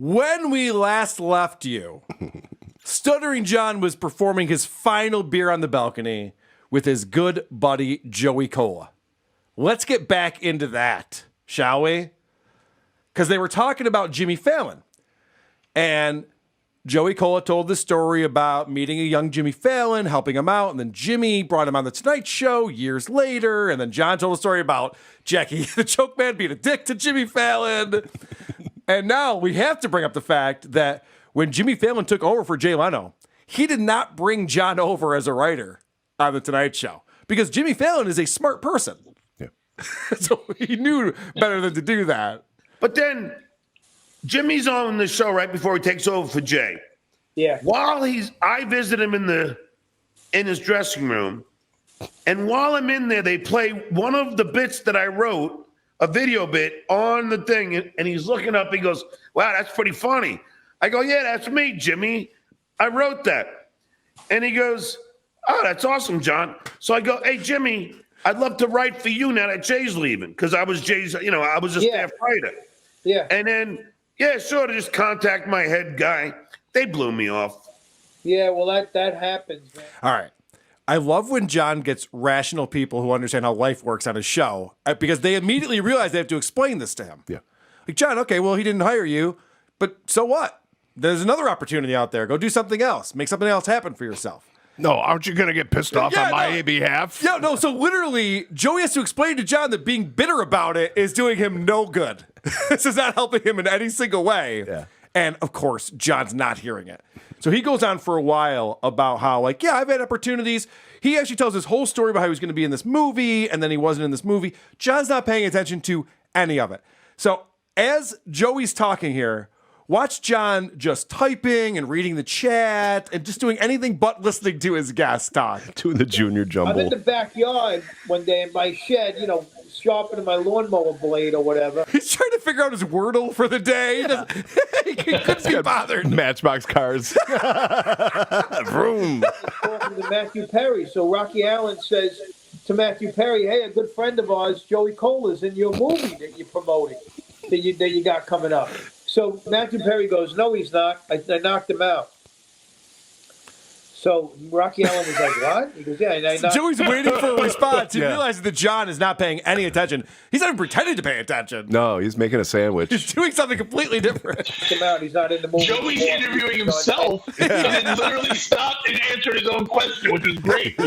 When we last left you, Stuttering John was performing his final beer on the balcony with his good buddy Joey Cola. Let's get back into that, shall we? Because they were talking about Jimmy Fallon. And Joey Cola told the story about meeting a young Jimmy Fallon, helping him out, and then Jimmy brought him on The Tonight Show years later, and then John told a story about Jackie the Choke Man being a dick to Jimmy Fallon. And now we have to bring up the fact that when Jimmy Fallon took over for Jay Leno, he did not bring John over as a writer on The Tonight Show because Jimmy Fallon is a smart person. Yeah. So he knew better than to do that. But then Jimmy's on the show right before he takes over for Jay. Yeah. I visit him in his dressing room, and while I'm in there, they play one of the bits that I wrote, a video bit on the thing, and he's looking up. He goes, "Wow, that's pretty funny." I go, "Yeah, that's me, Jimmy. I wrote that." And he goes, "Oh, that's awesome, John." So I go, "Hey, Jimmy, I'd love to write for you now that Jay's leaving," because I was Jay's, I was a staff writer. Yeah. And then, yeah, sure, to just contact my head guy. They blew me off. Yeah, well, that happens, man. All right. I love when John gets rational people who understand how life works on his show because they immediately realize they have to explain this to him. Yeah. Like, John, okay, well, he didn't hire you, but so what? There's another opportunity out there. Go do something else. Make something else happen for yourself. No, aren't you going to get pissed off on my behalf? Yeah, no, so literally, Joey has to explain to John that being bitter about it is doing him no good. This is not helping him in any single way. Yeah. And, of course, John's not hearing it. So he goes on for a while about how, like, yeah, I've had opportunities. He actually tells his whole story about how he was going to be in this movie, and then he wasn't in this movie. John's not paying attention to any of it. So as Joey's talking here, watch John just typing and reading the chat and just doing anything but listening to his guest talk. Doing the junior jumble. I'm in the backyard one day in my shed, sharpening my lawnmower blade or whatever. He's trying to figure out his Wordle for the day. He couldn't be bothered. Matchbox cars. Vroom. Talking to Matthew Perry. So Rocky Allen says to Matthew Perry, "Hey, a good friend of ours, Joey Cola's in your movie that you're promoting, that you got coming up." So Matthew Perry goes, "No, he's not. I knocked him out." So Rocky Allen was like, "What?" He goes, "Yeah." And I knocked Joey's waiting for a response. He Yeah. realizes that John is not paying any attention. He's not even pretending to pay attention. No, he's making a sandwich. He's doing something completely different. him out. He's not in the movie. Joey's interviewing himself and then literally stopped and answered his own question, which was great.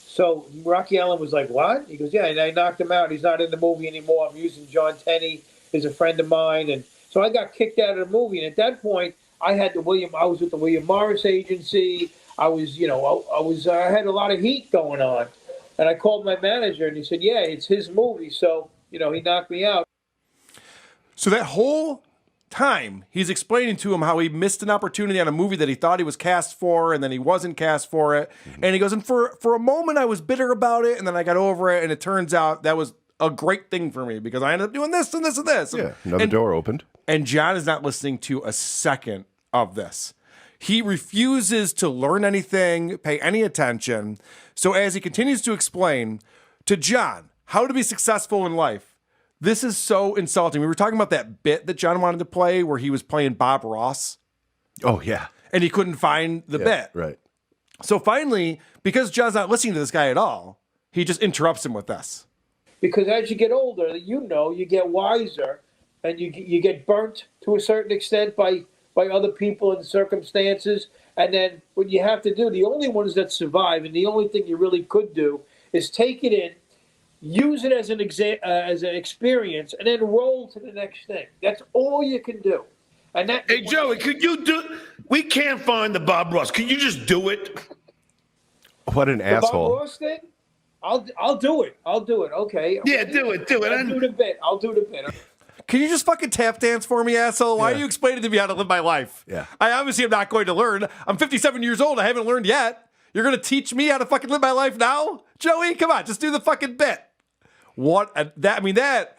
So Rocky Allen was like, "What?" He goes, "Yeah." And I knocked him out. He's not in the movie anymore. I'm using John Tenney, who's a friend of mine, and so I got kicked out of the movie. And at that point, I was with the William Morris agency. I had a lot of heat going on. And I called my manager and he said, "Yeah, it's his movie." So, he knocked me out. So that whole time, he's explaining to him how he missed an opportunity on a movie that he thought he was cast for, and then he wasn't cast for it. Mm-hmm. And he goes, and for a moment I was bitter about it, and then I got over it, and it turns out that was a great thing for me because I ended up doing this and this and this. Yeah, another door opened. And John is not listening to a second of this. He refuses to learn anything, pay any attention. So as he continues to explain to John how to be successful in life, this is so insulting. We were talking about that bit that John wanted to play where he was playing Bob Ross. Oh, yeah. And he couldn't find the bit. Right. So finally, because John's not listening to this guy at all, he just interrupts him with this. Because as you get older, you get wiser, and you get burnt to a certain extent by other people and circumstances. And then what you have to do, the only ones that survive, and the only thing you really could do, is take it in, use it as an experience, and then roll to the next thing. That's all you can do. And that. Hey, Joey, could you do? We can't find the Bob Ross. Can you just do it? What an asshole! Bob Ross thing? I'll do it. I'll do it. Okay. Yeah, do it. I'll do the bit. Can you just fucking tap dance for me, asshole? Why are you explaining to me how to live my life? Yeah. I obviously am not going to learn. I'm 57 years old. I haven't learned yet. You're going to teach me how to fucking live my life now? Joey, come on, just do the fucking bit. That,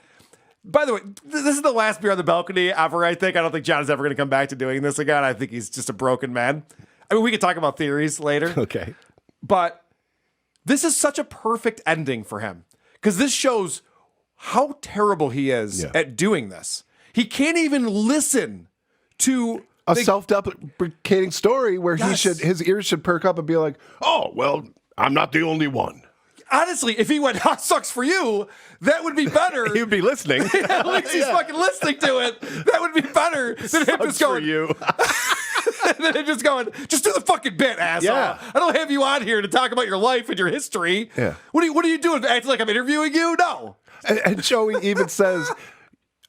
by the way, this is the last beer on the balcony ever, I think. I don't think John is ever going to come back to doing this again. I think he's just a broken man. I mean, we could talk about theories later. Okay. But this is such a perfect ending for him because this shows how terrible he is at doing this. He can't even listen to A self-deprecating story where Yes. his ears should perk up and be like, oh, well, I'm not the only one. honestly, if he went, "Hot sucks for you," that would be better. He would be listening. At least he's fucking listening to it. That would be better than him just Sucks for going. you. Than him just going. Just do the fucking bit, asshole. Yeah. I don't have you on here to talk about your life and your history. Yeah. What are you doing? Acting like I'm interviewing you? No. And Joey even says,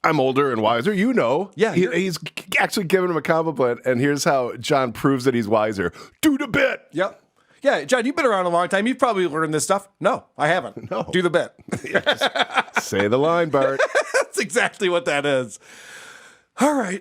I'm older and wiser. You know. Yeah, He's actually giving him a compliment. And here's how John proves that he's wiser. Do the bit. Yep. Yeah, John, you've been around a long time. You've probably learned this stuff. No, I haven't. No. Do the bit. Say the line, Bart. That's exactly what that is. All right.